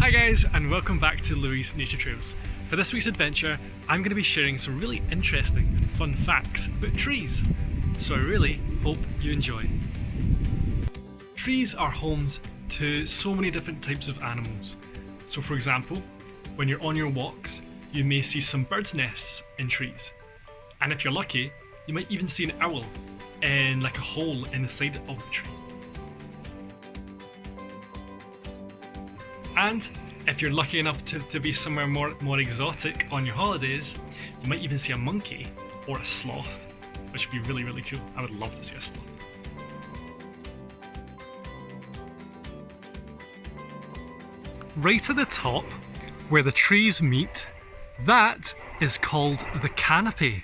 Hi guys, and welcome back to Louie's Nature Trails. For this week's adventure, I'm going to be sharing some really interesting and fun facts about trees. So I really hope you enjoy. Trees are homes to so many different types of animals. So for example, when you're on your walks, you may see some birds' nests in trees. And if you're lucky, you might even see an owl in like a hole in the side of the tree. And if you're lucky enough to be somewhere more exotic on your holidays, you might even see a monkey or a sloth, which would be really, really cool. I would love to see a sloth. Right at the top, where the trees meet, that is called the canopy.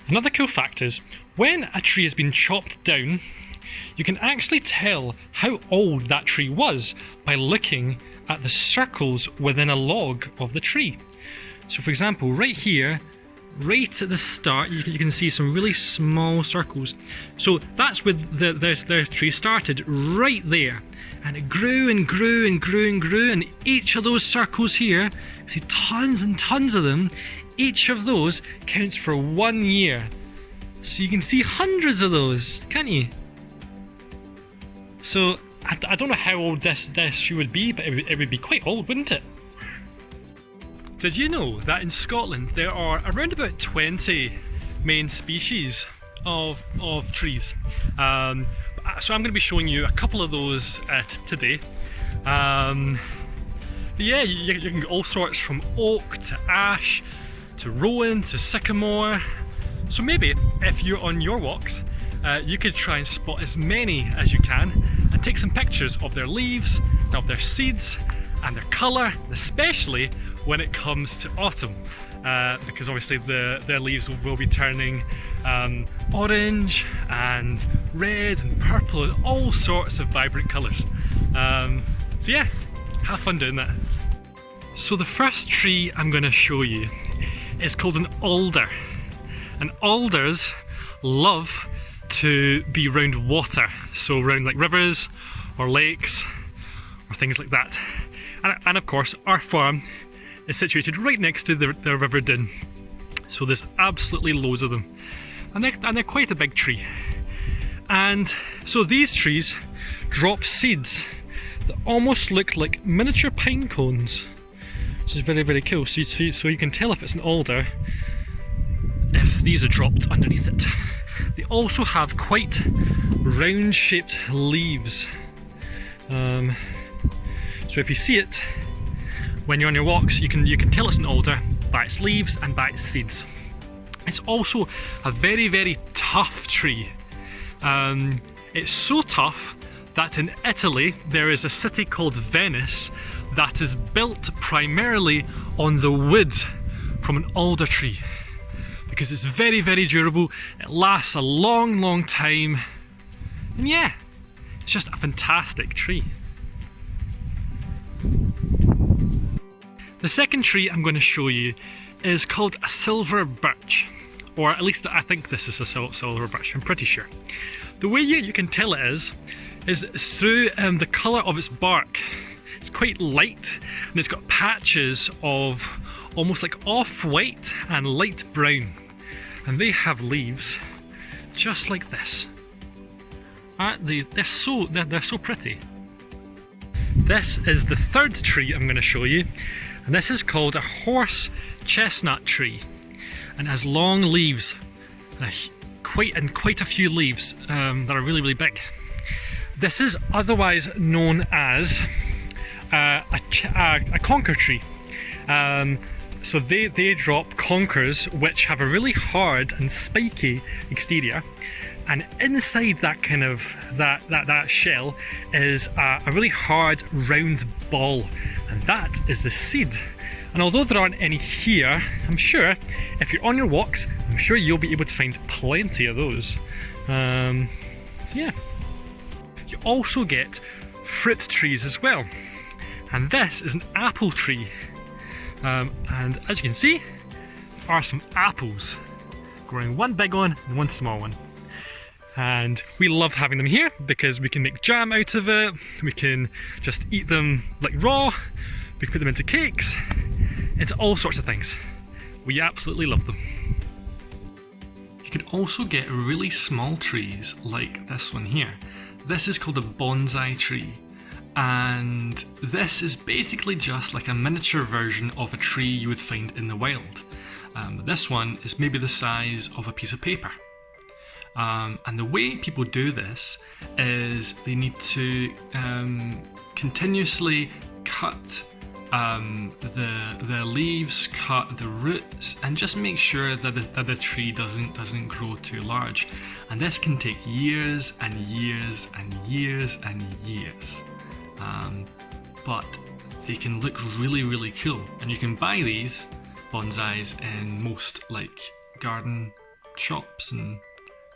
Another cool fact is, when a tree has been chopped down, you can actually tell how old that tree was by looking at the circles within a log of the tree. So for example, right here, right at the start, you can see some really small circles. So that's where the tree started, right there. And it grew and grew and grew and grew, and each of those circles here, you see tons and tons of them, each of those counts for 1 year. So you can see hundreds of those, can't you? So I don't know how old this tree would be, but it would be quite old, wouldn't it? Did you know that in Scotland there are around about 20 main species of trees? So I'm going to be showing you a couple of those today. Yeah, you can get all sorts from oak to ash to rowan to sycamore. So maybe if you're on your walks, you could try and spot as many as you can and take some pictures of their leaves, of their seeds and their colour, especially when it comes to autumn, because obviously their leaves will be turning orange and red and purple and all sorts of vibrant colours. So yeah, have fun doing that. So the first tree I'm going to show you is called an alder, and alders love to be around water, so around like rivers or lakes or things like that. And of course our farm is situated right next to the River Dyn, so there's absolutely loads of them, and they're quite a big tree. And so these trees drop seeds that almost look like miniature pine cones, which is very, very cool. So you can tell if it's an alder if these are dropped underneath it. They also have quite round shaped leaves. So if you see it when you're on your walks, you can tell it's an alder by its leaves and by its seeds. It's also a very, very tough tree. It's so tough that in Italy there is a city called Venice that is built primarily on the wood from an alder tree, because it's very, very durable, it lasts a long, long time, and yeah, it's just a fantastic tree. The second tree I'm going to show you is called a silver birch, or at least I think this is a silver birch, I'm pretty sure. The way you can tell it is through the colour of its bark. It's quite light, and it's got patches of almost like off-white and light brown, and they have leaves just like this. Aren't they? They're so pretty. This is the third tree I'm going to show you, and this is called a horse chestnut tree, and it has long leaves, quite a few leaves that are really, really big. This is otherwise known as a conker tree. So they drop conkers which have a really hard and spiky exterior, and inside that kind of that shell is a really hard round ball, and that is the seed. And although there aren't any here, I'm sure if you're on your walks, I'm sure you'll be able to find plenty of those. So yeah. You also get fruit trees as well, and this is an apple tree. And as you can see, there are some apples growing, one big one and one small one. and we love having them here because we can make jam out of it, we can just eat them like raw, we can put them into cakes, into all sorts of things. We absolutely love them. You can also get really small trees like this one here. This is called a bonsai tree, and this is basically just like a miniature version of a tree you would find in the wild. This one is maybe the size of a piece of paper. And the way people do this is they need to continuously cut the leaves, cut the roots, and just make sure that the tree doesn't grow too large. And this can take years and years and years and years. But they can look really, really cool, and you can buy these bonsais in most like garden shops and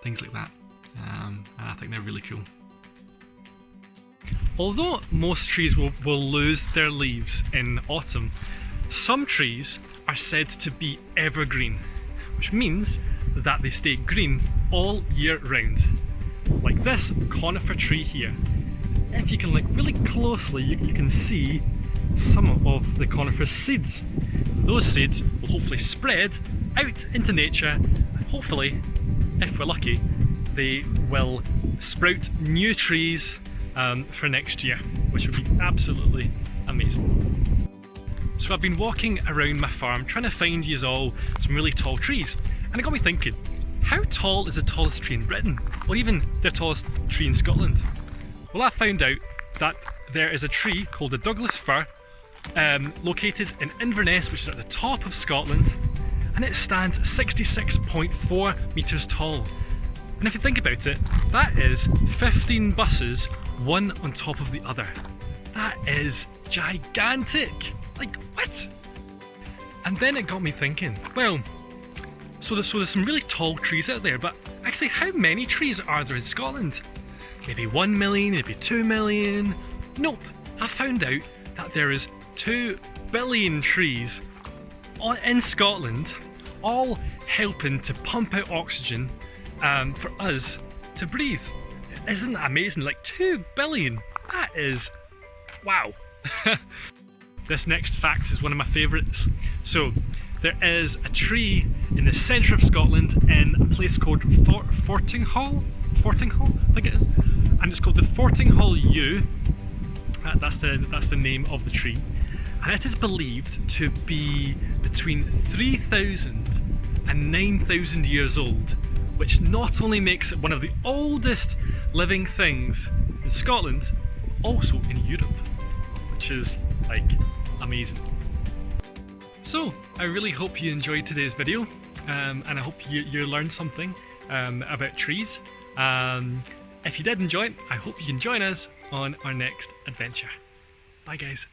things like that, and I think they're really cool. Although most trees will lose their leaves in autumn, some trees are said to be evergreen, which means that they stay green all year round. Like this conifer tree here. If you can look really closely, you can see some of the conifer's seeds. Those seeds will hopefully spread out into nature, and hopefully, if we're lucky, they will sprout new trees for next year, which would be absolutely amazing. So I've been walking around my farm trying to find you all some really tall trees, and it got me thinking, how tall is the tallest tree in Britain, or even the tallest tree in Scotland? Well, I found out that there is a tree called the Douglas fir, located in Inverness, which is at the top of Scotland, and it stands 66.4 metres tall. And if you think about it, that is 15 buses, one on top of the other. That is gigantic! Like, what? And then it got me thinking, well, so there's some really tall trees out there, but actually how many trees are there in Scotland? Maybe 1 million, maybe 2 million? Nope, I found out that there is 2 billion trees in Scotland, all helping to pump out oxygen for us to breathe. Isn't that amazing? Like 2 billion, that is, wow. This next fact is one of my favourites. So there is a tree in the centre of Scotland in a place called Fortinghall, I think it is, and it's called the Fortinghall Yew. That's the name of the tree, and it is believed to be between 3,000 and 9,000 years old, which not only makes it one of the oldest living things in Scotland, also in Europe, which is like amazing. So I really hope you enjoyed today's video, and I hope you learned something about trees. If you did enjoy it, I hope you can join us on our next adventure. Bye guys.